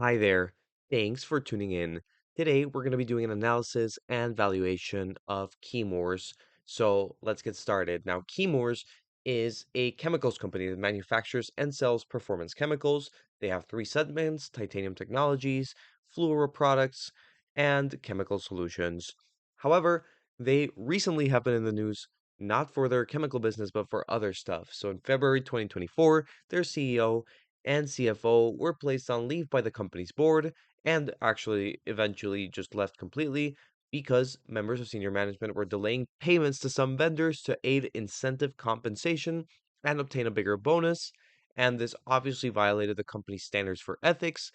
Hi there. Thanks for tuning in. Today, we're going to be doing an analysis and valuation of Chemours. So let's get started. Now, Chemours is a chemicals company that manufactures and sells performance chemicals. They have three segments: titanium technologies, fluoro products, and chemical solutions. However, they recently have been in the news not for their chemical business, but for other stuff. So in February 2024, their CEO and CFO were placed on leave by the company's board and actually eventually just left completely because members of senior management were delaying payments to some vendors to aid incentive compensation and obtain a bigger bonus. And this obviously violated the company's standards for ethics.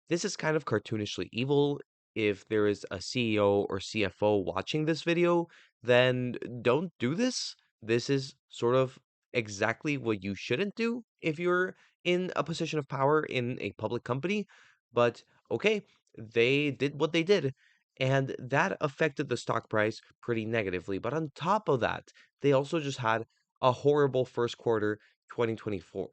This is kind of cartoonishly evil. If there is a CEO or CFO watching this video, then don't do this. This is sort of exactly what you shouldn't do if you're in a position of power in a public company. But okay, they did what they did, and that affected the stock price pretty negatively. But on top of that, they also just had a horrible first quarter 2024.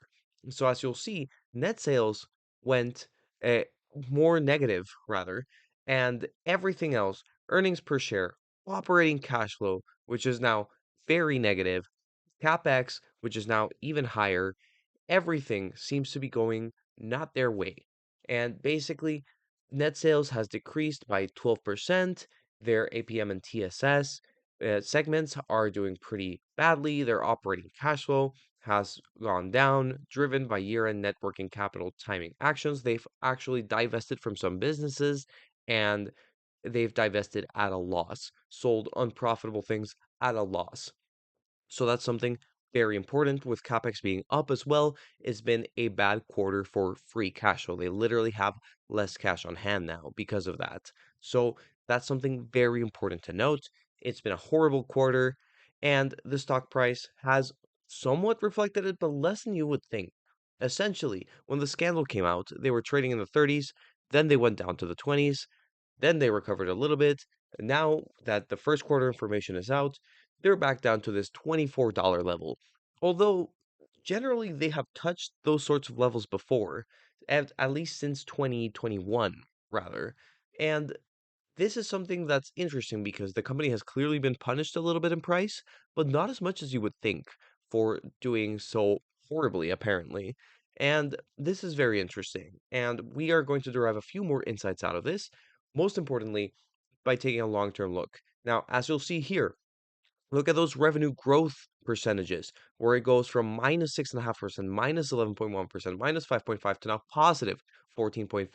So as you'll see, net sales went uh, more negative rather, and everything else, earnings per share, operating cash flow, which is now very negative, capex, which is now even higher, everything seems to be going not their way. And basically, net sales has decreased by 12%. Their APM and TSS segments are doing pretty badly. Their operating cash flow has gone down, driven by year-end net working capital timing actions. They've actually divested from some businesses and they've divested at a loss, sold unprofitable things at a loss. So that's something very important with capex being up as well. It's been a bad quarter for free cash flow. They literally have less cash on hand now because of that. So that's something very important to note. It's been a horrible quarter, and the stock price has somewhat reflected it, but less than you would think. Essentially, when the scandal came out, they were trading in the 30s, then they went down to the 20s, then they recovered a little bit. And now that the first quarter information is out, they're back down to this $24 level. Although generally they have touched those sorts of levels before, at least since 2021, rather. And this is something that's interesting because the company has clearly been punished a little bit in price, but not as much as you would think for doing so horribly, apparently. And this is very interesting. And we are going to derive a few more insights out of this, most importantly, by taking a long term look. Now, as you'll see here, look at those revenue growth percentages where it goes from minus 6.5%, minus 11.1%, minus 5.5 to now positive 14.5,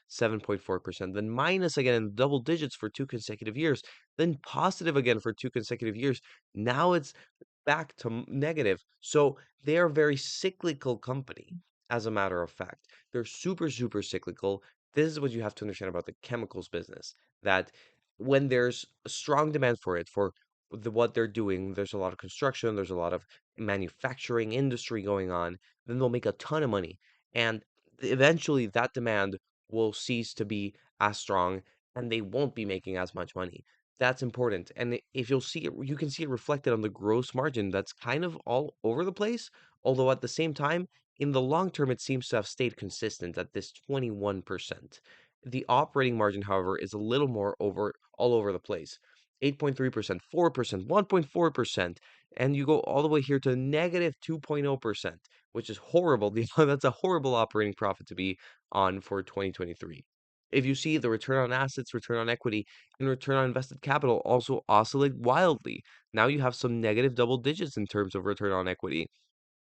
7.4%, then minus again in double digits for two consecutive years, then positive again for two consecutive years. Now it's back to negative. So they are a very cyclical company, as a matter of fact. They're super, super cyclical. This is what you have to understand about the chemicals business, that when there's a strong demand for it, for what they're doing, there's a lot of construction, there's a lot of manufacturing industry going on, then they'll make a ton of money. And eventually that demand will cease to be as strong and they won't be making as much money. That's important. And if you'll see it, you can see it reflected on the gross margin that's kind of all over the place. Although at the same time, in the long term, it seems to have stayed consistent at this 21%. The operating margin, however, is a little more over all over the place. 8.3%, 4%, 1.4%, and you go all the way here to negative 2.0%, which is horrible. That's a horrible operating profit to be on for 2023. If you see the return on assets, return on equity, and return on invested capital also oscillate wildly. Now you have some negative double digits in terms of return on equity.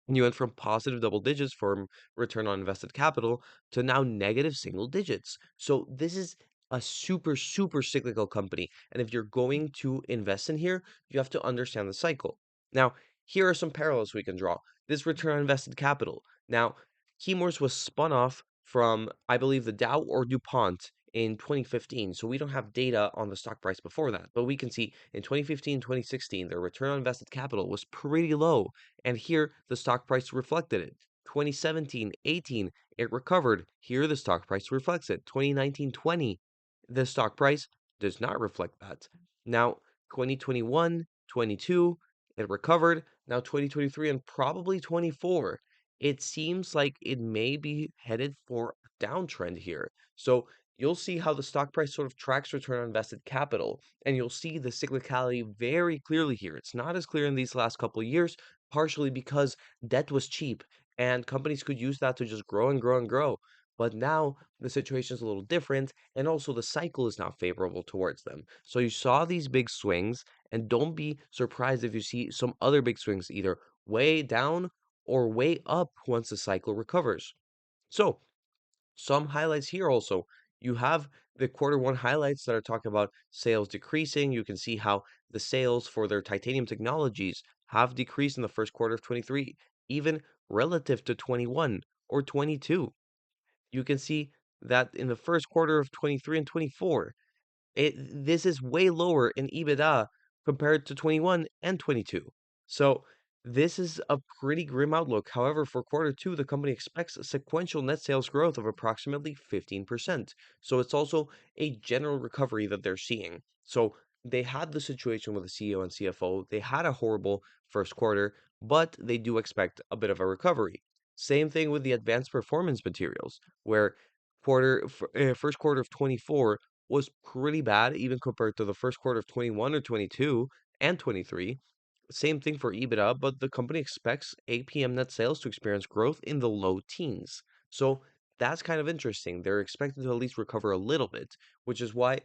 And you went from positive double digits from return on invested capital to now negative single digits. So this is a super, super cyclical company. And if you're going to invest in here, you have to understand the cycle. Now, here are some parallels we can draw. This return on invested capital. Now, Chemours was spun off from, I believe, the Dow or DuPont in 2015. So we don't have data on the stock price before that. But we can see in 2015, 2016, their return on invested capital was pretty low. And here the stock price reflected it. 2017, 18, it recovered. Here the stock price reflects it. 2019, 20, the stock price does not reflect that. Now, 2021, 22, it recovered. Now, 2023 and probably 24, it seems like it may be headed for a downtrend here. So you'll see how the stock price sort of tracks return on invested capital, and you'll see the cyclicality very clearly here. It's not as clear in these last couple of years, partially because debt was cheap and companies could use that to just grow and grow and grow. But now the situation is a little different, and also the cycle is now favorable towards them. So you saw these big swings, and don't be surprised if you see some other big swings either way down or way up once the cycle recovers. So some highlights here also. You have the quarter one highlights that are talking about sales decreasing. You can see how the sales for their titanium technologies have decreased in the first quarter of 23, even relative to 21 or 22. You can see that in the first quarter of 23 and 24, this is way lower in EBITDA compared to 21 and 22. So this is a pretty grim outlook. However, for quarter two, the company expects a sequential net sales growth of approximately 15%. So it's also a general recovery that they're seeing. So they had the situation with the CEO and CFO. They had a horrible first quarter, but they do expect a bit of a recovery. Same thing with the advanced performance materials, where first quarter of 24 was pretty bad, even compared to the first quarter of 21 or 22 and 23. Same thing for EBITDA, but the company expects APM net sales to experience growth in the low teens. So that's kind of interesting. They're expected to at least recover a little bit, which is why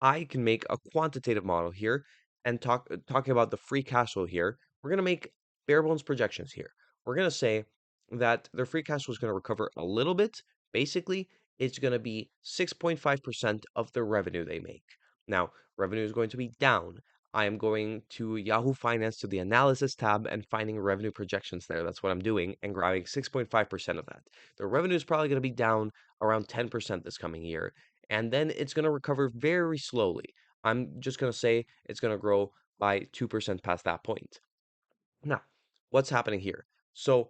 I can make a quantitative model here and talking about the free cash flow here. We're going to make bare bones projections here. We're going to say that their free cash flow is going to recover a little bit. Basically, it's going to be 6.5% of the revenue they make. Now, revenue is going to be down. I am going to Yahoo Finance to the analysis tab and finding revenue projections there. That's what I'm doing and grabbing 6.5% of that. The revenue is probably going to be down around 10% this coming year. And then it's going to recover very slowly. I'm just going to say it's going to grow by 2% past that point. Now, what's happening here? So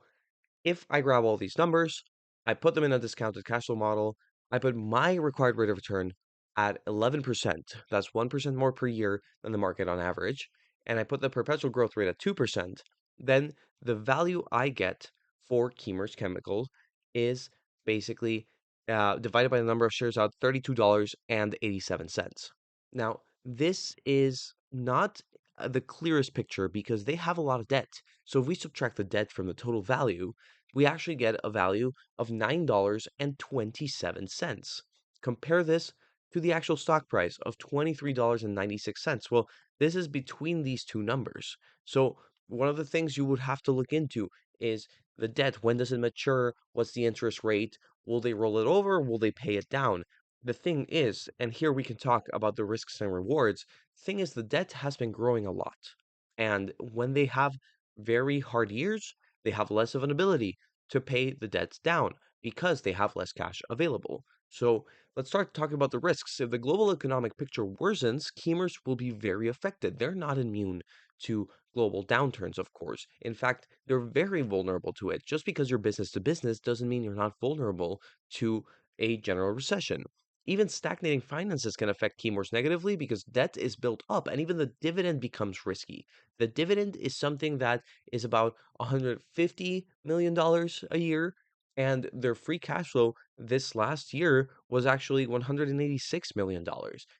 if I grab all these numbers, I put them in a discounted cash flow model, I put my required rate of return at 11%. That's 1% more per year than the market on average. And I put the perpetual growth rate at 2%. Then the value I get for Chemours Chemicals is basically divided by the number of shares out $32.87. Now, this is not the clearest picture because they have a lot of debt. So if we subtract the debt from the total value, we actually get a value of $9.27. Compare this to the actual stock price of $23.96. Well, this is between these two numbers. So one of the things you would have to look into is the debt. When does it mature? What's the interest rate? Will they roll it over? Will they pay it down? The thing is, and here we can talk about the risks and rewards, thing is the debt has been growing a lot. And when they have very hard years, they have less of an ability to pay the debts down because they have less cash available. So let's start talking about the risks. If the global economic picture worsens, Chemours will be very affected. They're not immune to global downturns, of course. In fact, they're very vulnerable to it. Just because you're business to business doesn't mean you're not vulnerable to a general recession. Even stagnating finances can affect Chemours negatively because debt is built up and even the dividend becomes risky. The dividend is something that is about $150 million a year, and their free cash flow this last year was actually $186 million.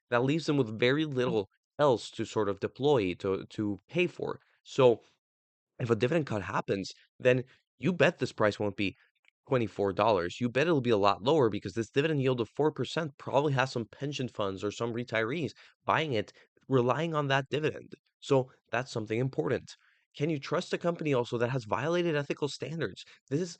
That leaves them with very little else to sort of deploy to pay for. So if a dividend cut happens, then you bet this price won't be $24. You bet it'll be a lot lower because this dividend yield of 4% probably has some pension funds or some retirees buying it, relying on that dividend. So that's something important. Can you trust a company also that has violated ethical standards? This is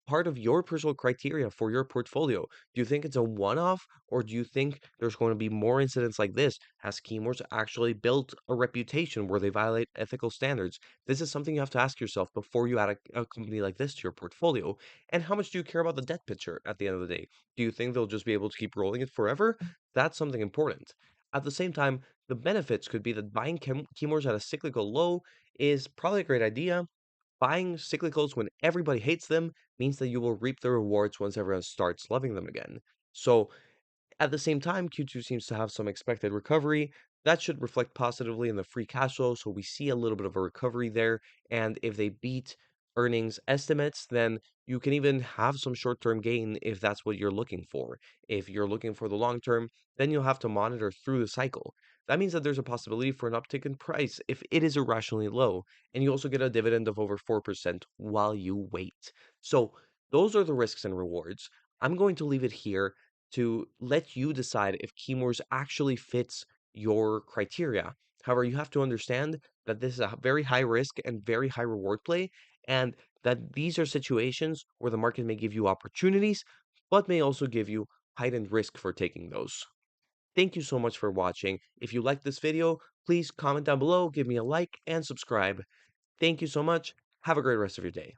part of your personal criteria for your portfolio. Do you think it's a one off, or do you think there's going to be more incidents like this? Has Chemours actually built a reputation where they violate ethical standards? This is something you have to ask yourself before you add a company like this to your portfolio. And how much do you care about the debt picture at the end of the day? Do you think they'll just be able to keep rolling it forever? That's something important. At the same time, the benefits could be that buying Chemours at a cyclical low is probably a great idea. Buying cyclicals when everybody hates them means that you will reap the rewards once everyone starts loving them again. So, at the same time, Q2 seems to have some expected recovery. That should reflect positively in the free cash flow. So, we see a little bit of a recovery there. And if they beat earnings estimates, then you can even have some short-term gain if that's what you're looking for. If you're looking for the long term, then you'll have to monitor through the cycle. That means that there's a possibility for an uptick in price if it is irrationally low, and you also get a dividend of over 4% while you wait. So, those are the risks and rewards. I'm going to leave it here to let you decide if Keymours actually fits your criteria. However, you have to understand that this is a very high risk and very high reward play, and that these are situations where the market may give you opportunities, but may also give you heightened risk for taking those. Thank you so much for watching. If you liked this video, please comment down below, give me a like, and subscribe. Thank you so much. Have a great rest of your day.